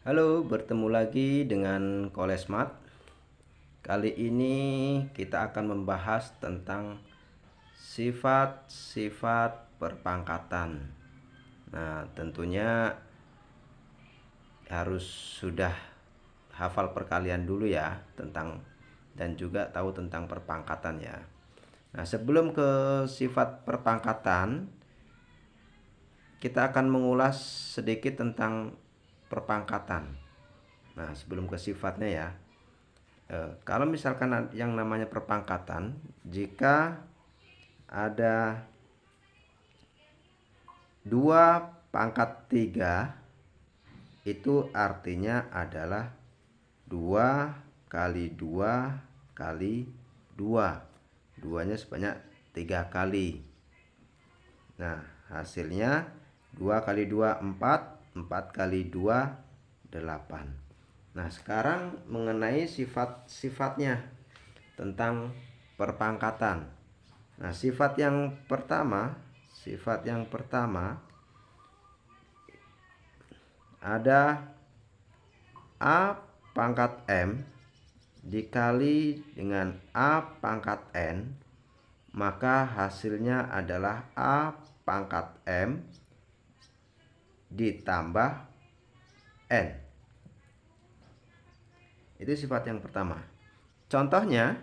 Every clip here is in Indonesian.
Halo, bertemu lagi dengan Kolesmat. Kali ini kita akan membahas tentang sifat-sifat perpangkatan. Nah, tentunya harus sudah hafal perkalian dulu ya tentang dan juga tahu tentang perpangkatan ya. Nah, sebelum ke sifat perpangkatan, kita akan mengulas sedikit tentang perpangkatan. Nah, sebelum ke sifatnya ya. Kalau misalkan yang namanya perpangkatan, jika ada 2 pangkat 3, itu artinya adalah 2 kali 2 kali 2. Duanya sebanyak 3 kali. Nah, hasilnya 2 kali 2 4, 4 kali 2 8. Nah, sekarang mengenai sifat-sifatnya tentang perpangkatan. Nah, sifat yang pertama ada A pangkat M dikali dengan A pangkat N, maka hasilnya adalah A pangkat M ditambah N. Itu sifat yang pertama. Contoh ya,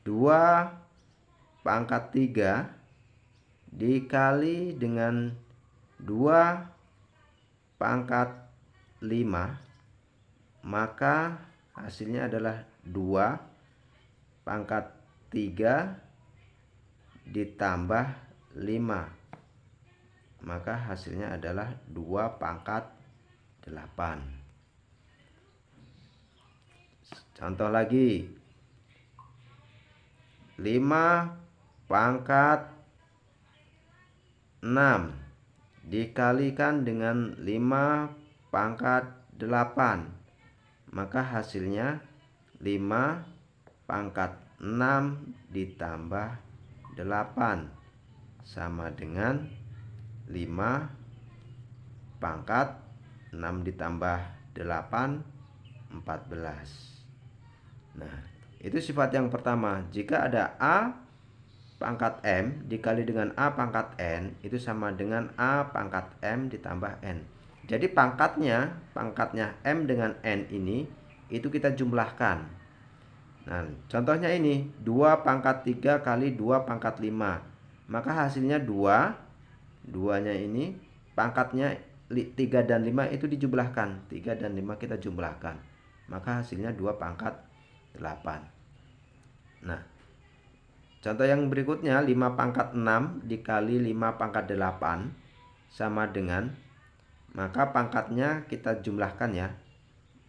2 pangkat 3 dikali dengan 2 pangkat 5, maka hasilnya adalah 2 pangkat 3 ditambah 5, maka hasilnya adalah 2 pangkat 8. Contoh lagi, 5 pangkat 6 dikalikan dengan 5 pangkat 8, maka hasilnya 5 pangkat 6 ditambah 8 sama dengan 5 pangkat 6 ditambah 8, 14. Nah, itu sifat yang pertama. Jika ada A pangkat M dikali dengan A pangkat N, itu sama dengan A pangkat M ditambah N. Jadi pangkatnya M dengan N ini itu kita jumlahkan. Nah, contohnya ini 2 pangkat 3 kali 2 pangkat 5, maka hasilnya 2. Duanya ini pangkatnya 3 dan 5 itu dijumlahkan. 3 dan 5 kita jumlahkan, maka hasilnya 2 pangkat 8. Nah, contoh yang berikutnya 5 pangkat 6 dikali 5 pangkat 8 sama dengan, maka pangkatnya kita jumlahkan ya.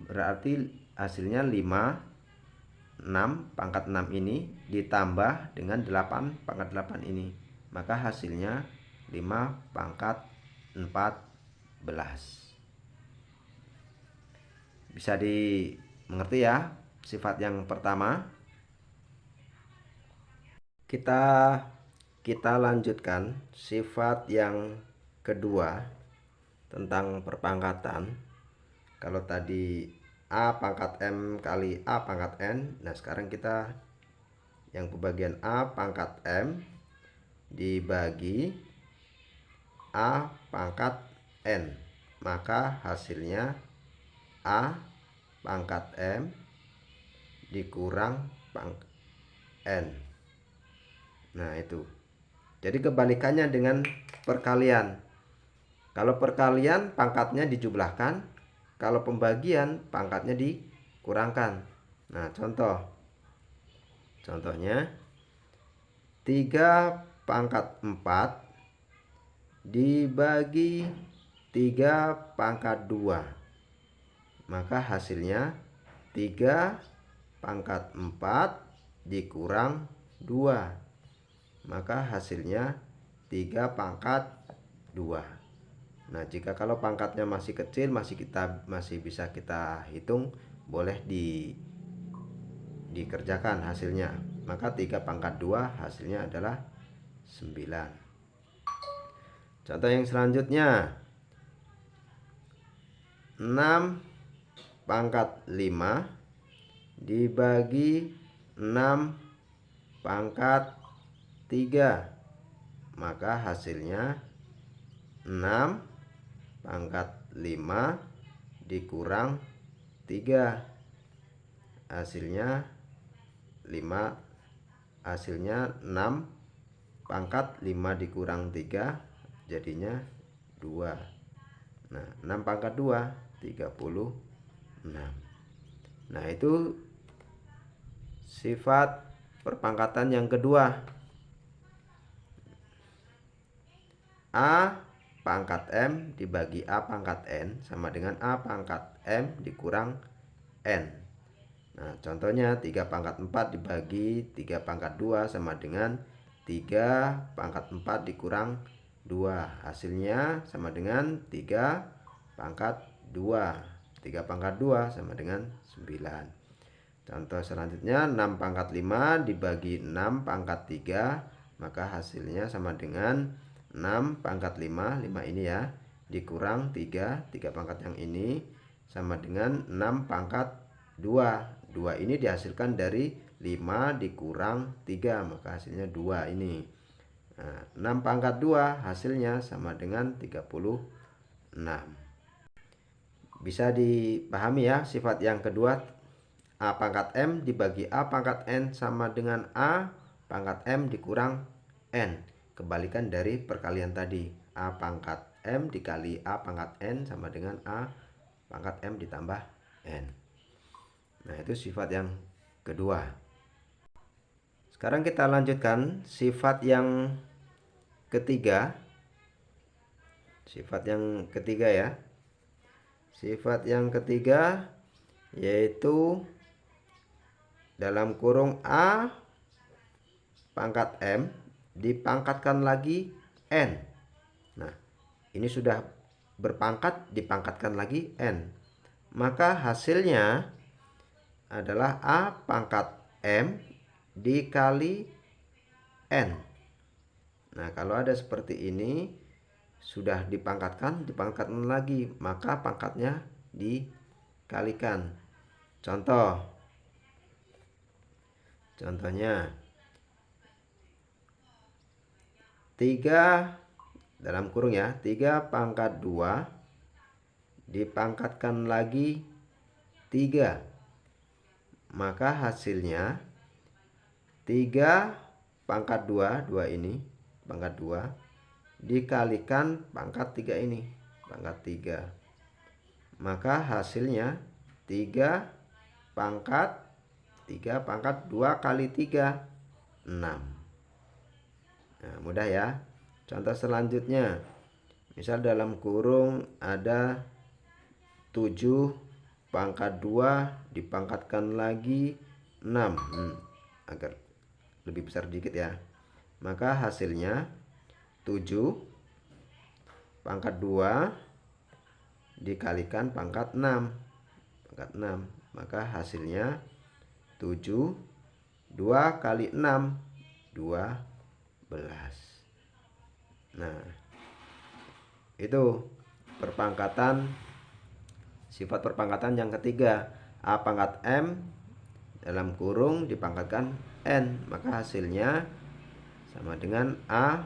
Berarti hasilnya 5, 6 pangkat 6 ini ditambah dengan 8 pangkat 8 ini, maka hasilnya 5 pangkat 14. Bisa dimengerti ya sifat yang pertama. Kita lanjutkan sifat yang kedua tentang perpangkatan. Kalau tadi A pangkat M kali A pangkat N, nah sekarang kita yang pembagian A pangkat M dibagi A pangkat N, maka hasilnya A pangkat M dikurang pangkat N. Nah, itu. Jadi kebalikannya dengan perkalian. Kalau perkalian pangkatnya dijumlahkan, kalau pembagian pangkatnya dikurangkan. Nah, contohnya 3 pangkat 4 dibagi 3 pangkat 2, maka hasilnya 3 pangkat 4 dikurang 2, maka hasilnya 3 pangkat 2. Nah, jika kalau pangkatnya masih kecil, masih bisa kita hitung, boleh dikerjakan hasilnya. Maka 3 pangkat 2 hasilnya adalah 9. Contoh yang selanjutnya, 6 pangkat 5 dibagi 6 pangkat 3, maka hasilnya 6 pangkat 5 dikurang 3, hasilnya 6 pangkat 5 dikurang 3 jadinya 2. Nah, 6 pangkat 2 36. Nah, itu sifat perpangkatan yang kedua. A pangkat M dibagi A pangkat N sama dengan A pangkat M dikurang N. Nah, contohnya 3 pangkat 4 dibagi 3 pangkat 2 sama dengan 3 pangkat 4 dikurang 2. Hasilnya sama dengan 3 pangkat 2. 3 pangkat 2 sama dengan 9. Contoh selanjutnya, 6 pangkat 5 dibagi 6 pangkat 3, maka hasilnya sama dengan 6 pangkat 5 ini ya, dikurang 3 pangkat yang ini sama dengan 6 pangkat 2. 2 ini dihasilkan dari 5 dikurang 3, maka hasilnya 2 ini. Nah, 6 pangkat 2 hasilnya sama dengan 36. Bisa dipahami ya sifat yang kedua, A pangkat M dibagi A pangkat N sama dengan A pangkat M dikurang N. Kebalikan dari perkalian tadi, A pangkat M dikali A pangkat N sama dengan A pangkat M ditambah N. Nah, itu sifat yang kedua. Sekarang kita lanjutkan sifat yang ketiga. Sifat yang ketiga ya. Sifat yang ketiga yaitu dalam kurung A pangkat M dipangkatkan lagi N. Nah, ini sudah berpangkat dipangkatkan lagi N. Maka hasilnya adalah A pangkat M dikali N. Nah, kalau ada seperti ini, sudah dipangkatkan lagi, maka pangkatnya dikalikan. Contohnya 3 dalam kurung ya, 3 pangkat 2 dipangkatkan lagi 3, maka hasilnya 3 pangkat 2 ini pangkat 2 dikalikan pangkat 3 ini pangkat 3, maka hasilnya 3 pangkat 2 kali 3 6. Nah, mudah ya. Contoh selanjutnya, misal dalam kurung ada 7 pangkat 2 dipangkatkan lagi 6, agar lebih besar dikit ya. Maka hasilnya 7 pangkat 2 dikalikan pangkat 6, maka hasilnya 7 2 kali 6 12. Nah, itu sifat perpangkatan yang ketiga. A pangkat M dalam kurung dipangkatkan N, maka hasilnya sama dengan A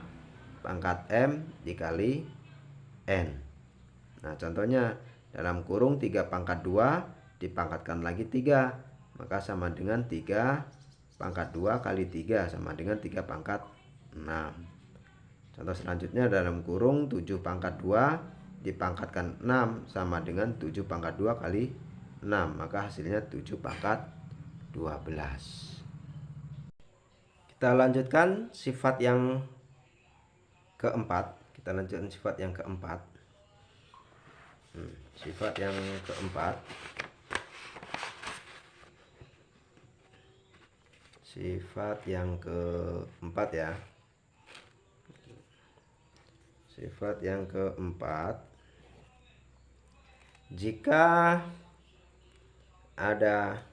pangkat M dikali N. Nah, contohnya dalam kurung 3 pangkat 2 dipangkatkan lagi 3, maka sama dengan 3 pangkat 2 kali 3 sama dengan 3 pangkat 6. Contoh selanjutnya dalam kurung 7 pangkat 2 dipangkatkan 6 sama dengan 7 pangkat 2 kali 6, maka hasilnya 7 pangkat 12. Kita lanjutkan sifat yang keempat. Sifat yang keempat. Sifat yang keempat. Sifat yang keempat ya. Sifat yang keempat, jika ada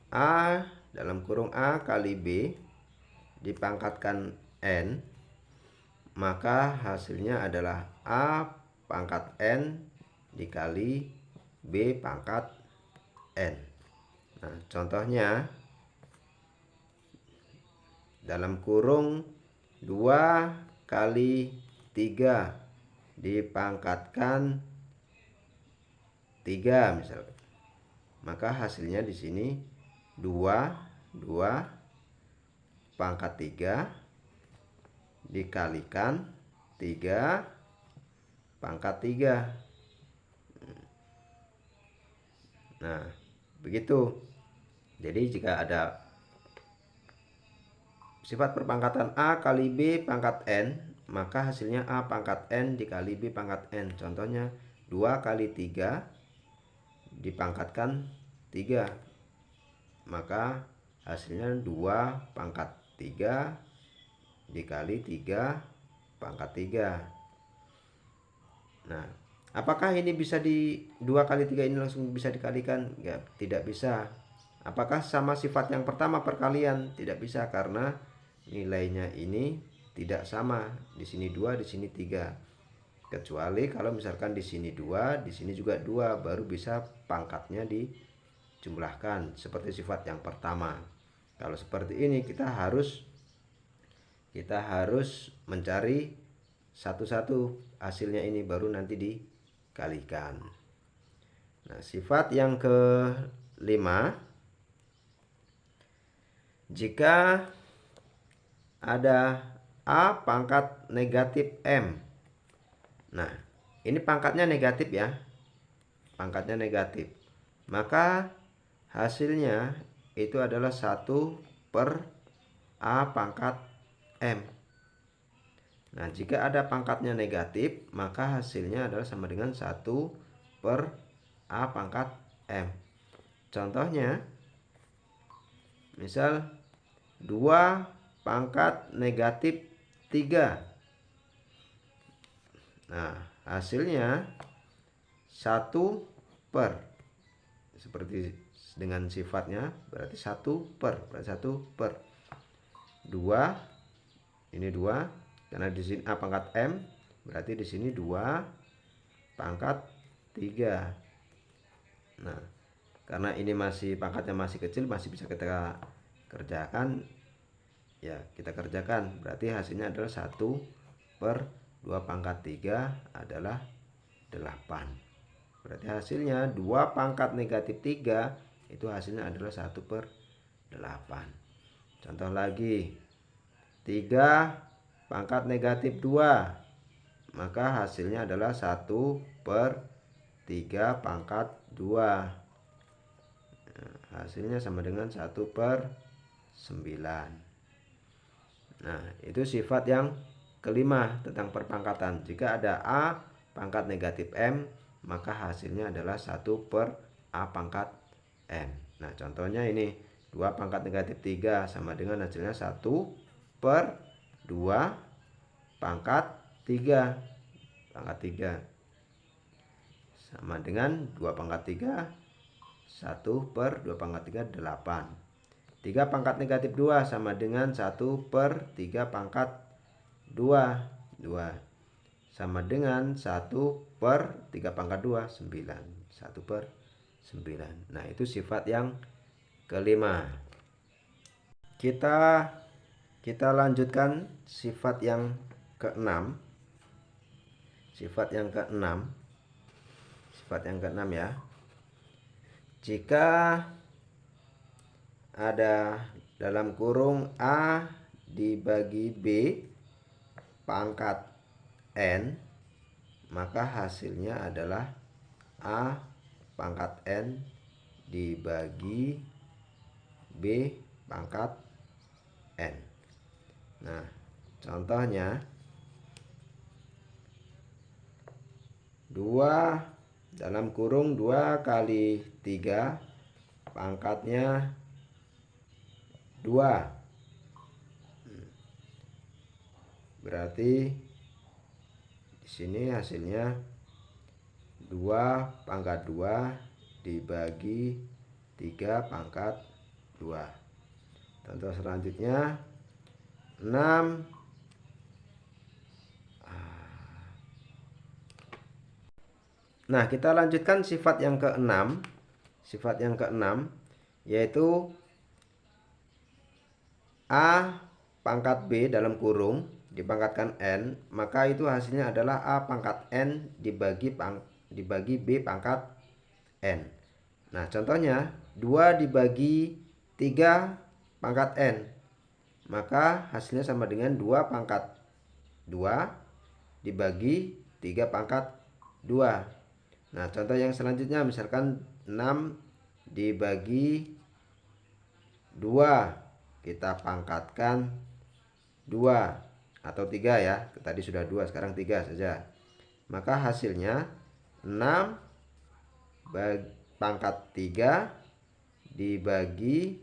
A dalam kurung A kali B dipangkatkan N, maka hasilnya adalah A pangkat N dikali B pangkat N. Nah, contohnya dalam kurung 2 kali 3 dipangkatkan 3 misalkan. Maka hasilnya di sini 2 pangkat 3 dikalikan 3 pangkat 3. Nah, begitu. Jadi jika ada sifat perpangkatan A kali B pangkat N, maka hasilnya A pangkat N dikali B pangkat N. Contohnya 2 kali 3 dipangkatkan 3, maka hasilnya 2 pangkat 3 dikali 3 pangkat 3. Nah, apakah ini bisa 2 kali 3 ini langsung bisa dikalikan? Ya, tidak bisa. Apakah sama sifat yang pertama perkalian? Tidak bisa, karena nilainya ini tidak sama. Di sini 2, di sini 3. Kecuali kalau misalkan di sini 2, di sini juga 2, baru bisa pangkatnya dijumlahkan seperti sifat yang pertama. Kalau seperti ini kita harus mencari satu-satu hasilnya ini, baru nanti dikalikan. Nah, sifat yang kelima, jika ada A pangkat negatif M. Nah, ini pangkatnya negatif ya. Pangkatnya negatif. Maka hasilnya itu adalah 1 per A pangkat M. Nah, jika ada pangkatnya negatif, maka hasilnya adalah sama dengan 1 per A pangkat M. Contohnya, misal 2 pangkat negatif 3. Nah, hasilnya 1 per, seperti dengan sifatnya, berarti 1 per, berarti 1 per 2. Ini 2, karena di sini A pangkat M, berarti di sini 2 pangkat 3. Nah, karena ini masih pangkatnya masih kecil, masih bisa kita kerjakan. Ya, kita kerjakan. Berarti hasilnya adalah 1 per 2 pangkat 3 adalah 8. Berarti hasilnya 2 pangkat negatif 3 itu hasilnya adalah 1 per 8. Contoh lagi, 3 pangkat negatif 2, maka hasilnya adalah 1 per 3 pangkat 2. Nah, hasilnya sama dengan 1 per 9. Nah, itu sifat yang kelima tentang perpangkatan. Jika ada A pangkat negatif M, maka hasilnya adalah 1 per A pangkat M. Nah, contohnya ini 2 pangkat negatif 3 sama dengan hasilnya 1 per 2 pangkat 3. Pangkat 3 sama dengan 2 pangkat 3, 1 per 2 pangkat 3, 8. 3 pangkat negatif 2 sama dengan 1 per 3 pangkat 2 sama dengan 1 per 3 pangkat 2, 9. 1 per 9. Nah, itu sifat yang kelima. Kita lanjutkan sifat yang keenam. Sifat yang keenam ya. Jika ada dalam kurung A dibagi B pangkat N, maka hasilnya adalah A pangkat N dibagi B pangkat N. Nah, contohnya 2 dalam kurung 2 kali 3 pangkatnya 2. Berarti di sini hasilnya 2 pangkat 2 dibagi 3 pangkat 2. Contoh selanjutnya 6 Nah, kita lanjutkan sifat yang keenam. Sifat yang keenam yaitu A pangkat B dalam kurung dipangkatkan N, maka itu hasilnya adalah A pangkat N dibagi B pangkat N. Nah, contohnya 2 dibagi 3 pangkat N, maka hasilnya sama dengan 2 pangkat 2 dibagi 3 pangkat 2. Nah, contoh yang selanjutnya misalkan 6 dibagi 2, kita pangkatkan 2 atau 3 ya. Tadi sudah 2, sekarang 3 saja. Maka hasilnya 6 pangkat 3 dibagi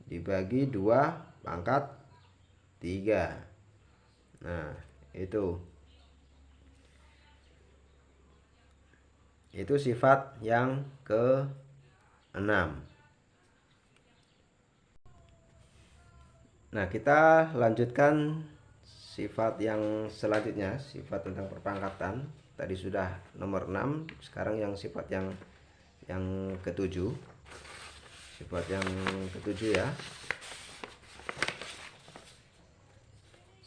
2 pangkat 3. Nah, itu sifat yang ke-6. Nah, kita lanjutkan sifat yang selanjutnya, sifat tentang perpangkatan. Tadi sudah nomor 6, sekarang yang sifat yang ke-7. Sifat yang ke-7 ya.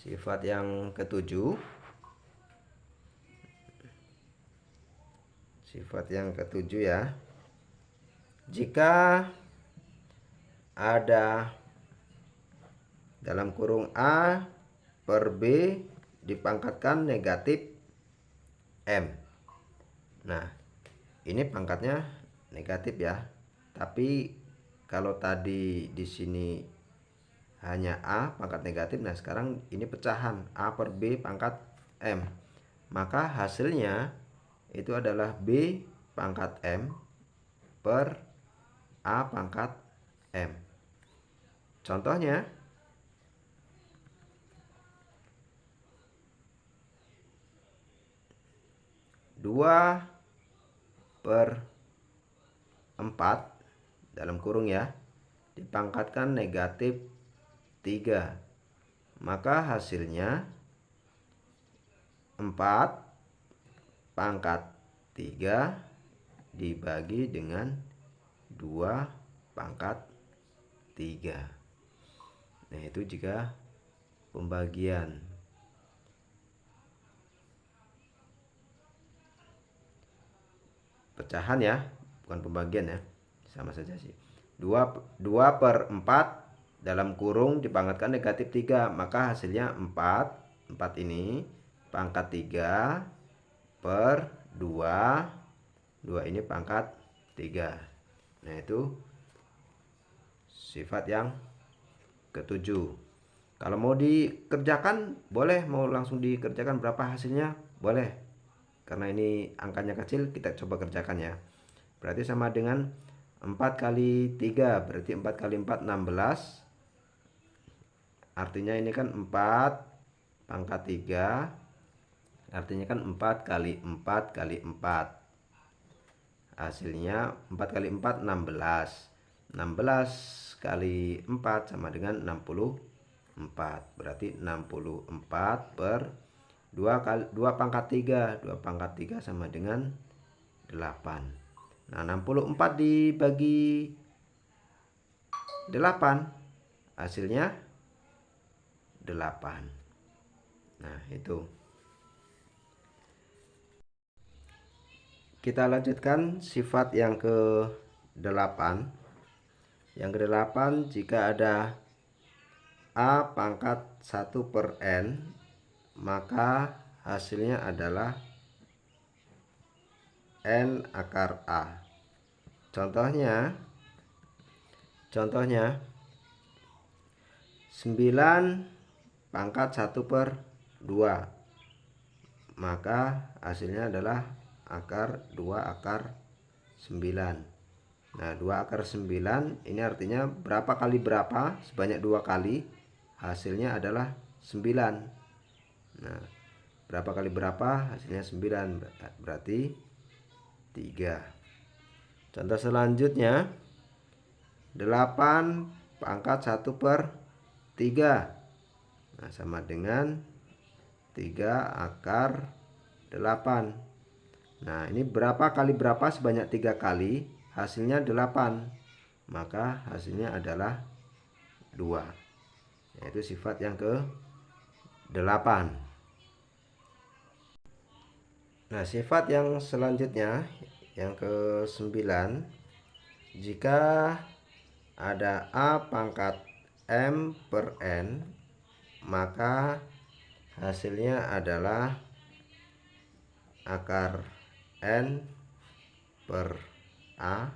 Sifat yang ke-7. Sifat yang ke-7 ya. Jika ada dalam kurung A per B dipangkatkan negatif M. Nah, ini pangkatnya negatif ya. Tapi kalau tadi di sini hanya A pangkat negatif, nah sekarang ini pecahan A per B pangkat M. Maka hasilnya itu adalah B pangkat M per A pangkat M. Contohnya 2/4 dalam kurung ya dipangkatkan negatif 3, maka hasilnya 4 pangkat 3 dibagi dengan 2 pangkat 3. Nah, itu jika pembagian. Pecahan ya, bukan pembagian ya, sama saja sih. 2/4 dalam kurung dipangkatkan negatif 3, maka hasilnya 4 ini pangkat 3 per 2 ini pangkat 3. Nah, itu sifat yang ke-7. Kalau mau dikerjakan boleh, mau langsung dikerjakan berapa hasilnya boleh. Karena ini angkanya kecil, kita coba kerjakan ya. Berarti sama dengan 4 kali 3, berarti 4 kali 4 16. Artinya ini kan 4 pangkat 3. Artinya kan 4 kali 4 kali 4. Hasilnya 4 kali 4 16. 16 kali 4 sama dengan 64. Berarti 64 per 2 pangkat 3. 2 pangkat 3 sama dengan 8. Nah, 64 dibagi 8 hasilnya 8. Nah, itu. Kita lanjutkan sifat yang ke-8. Yang ke-8, jika ada A pangkat 1 per N, maka hasilnya adalah N akar A. Contohnya 9 pangkat 1 per 2, maka hasilnya adalah akar 2 akar 9. Nah, 2 akar 9 ini artinya berapa kali berapa, sebanyak 2 kali, hasilnya adalah 9. Nah, berapa kali berapa, hasilnya 9, berarti 3. Contoh selanjutnya 8 pangkat 1 per 3. Nah, sama dengan 3 akar 8. Nah, ini berapa kali berapa sebanyak 3 kali, hasilnya 8. Maka hasilnya adalah 2. Yaitu sifat yang ke-8. Nah, sifat yang selanjutnya yang ke-9, jika ada A pangkat M per N, maka hasilnya adalah akar N per A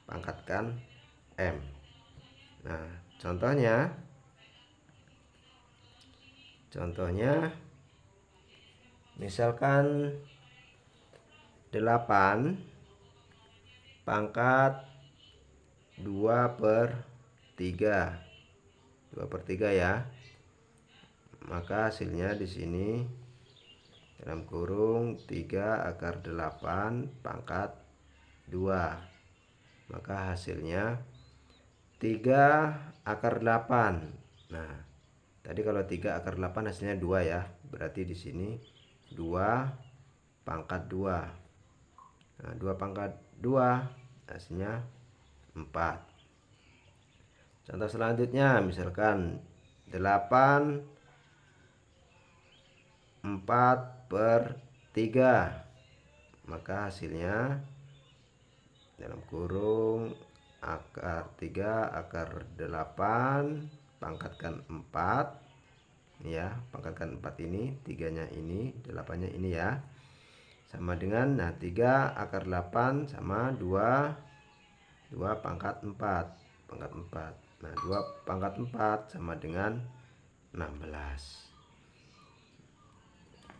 pangkatkan M. Nah, contohnya misalkan 8 pangkat 2 per 3. 2 per 3 ya. Maka hasilnya di sini dalam kurung 3 akar 8 pangkat 2. Maka hasilnya 3 akar 8. Nah, tadi kalau 3 akar 8 hasilnya 2 ya. Berarti di sini 2 pangkat 2. Nah, 2 pangkat 2 hasilnya 4. Contoh selanjutnya misalkan 8 4 per 3. Maka hasilnya dalam kurung akar 3 akar 8 pangkatkan 4 ya, pangkatkan 4 ini, 3-nya ini, 8-nya ini ya. Sama dengan 3 akar 8 sama 2 pangkat 4 pangkat 4. Nah, 2 pangkat 4 sama dengan 16.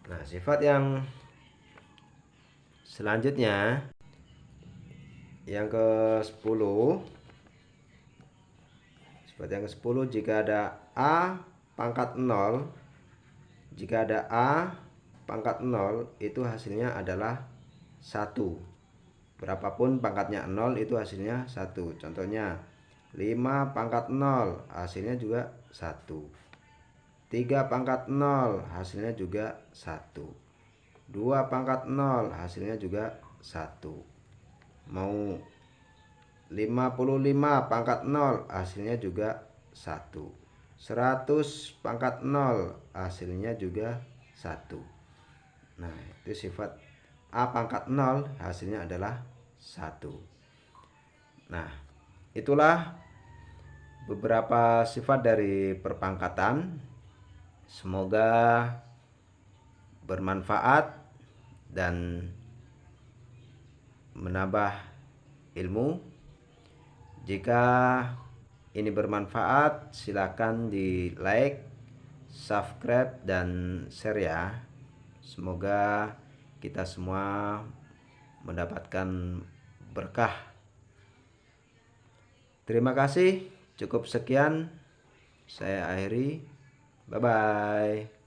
Nah, sifat yang selanjutnya yang ke-10. Sifat yang ke-10, jika ada A pangkat 0, jika ada A pangkat 0 itu hasilnya adalah 1. Berapapun pangkatnya 0 itu hasilnya 1. Contohnya 5 pangkat 0 hasilnya juga 1. 3 pangkat 0 hasilnya juga 1. 2 pangkat 0 hasilnya juga 1. Mau 55 pangkat 0 hasilnya juga 1. 100 pangkat 0 hasilnya juga 1. Nah, itu sifat A pangkat 0 hasilnya adalah 1. Nah, itulah beberapa sifat dari perpangkatan. Semoga bermanfaat dan menambah ilmu. Jika ini bermanfaat, silakan di like, subscribe, dan share ya. Semoga kita semua mendapatkan berkah. Terima kasih. Cukup sekian. Saya akhiri. Bye-bye.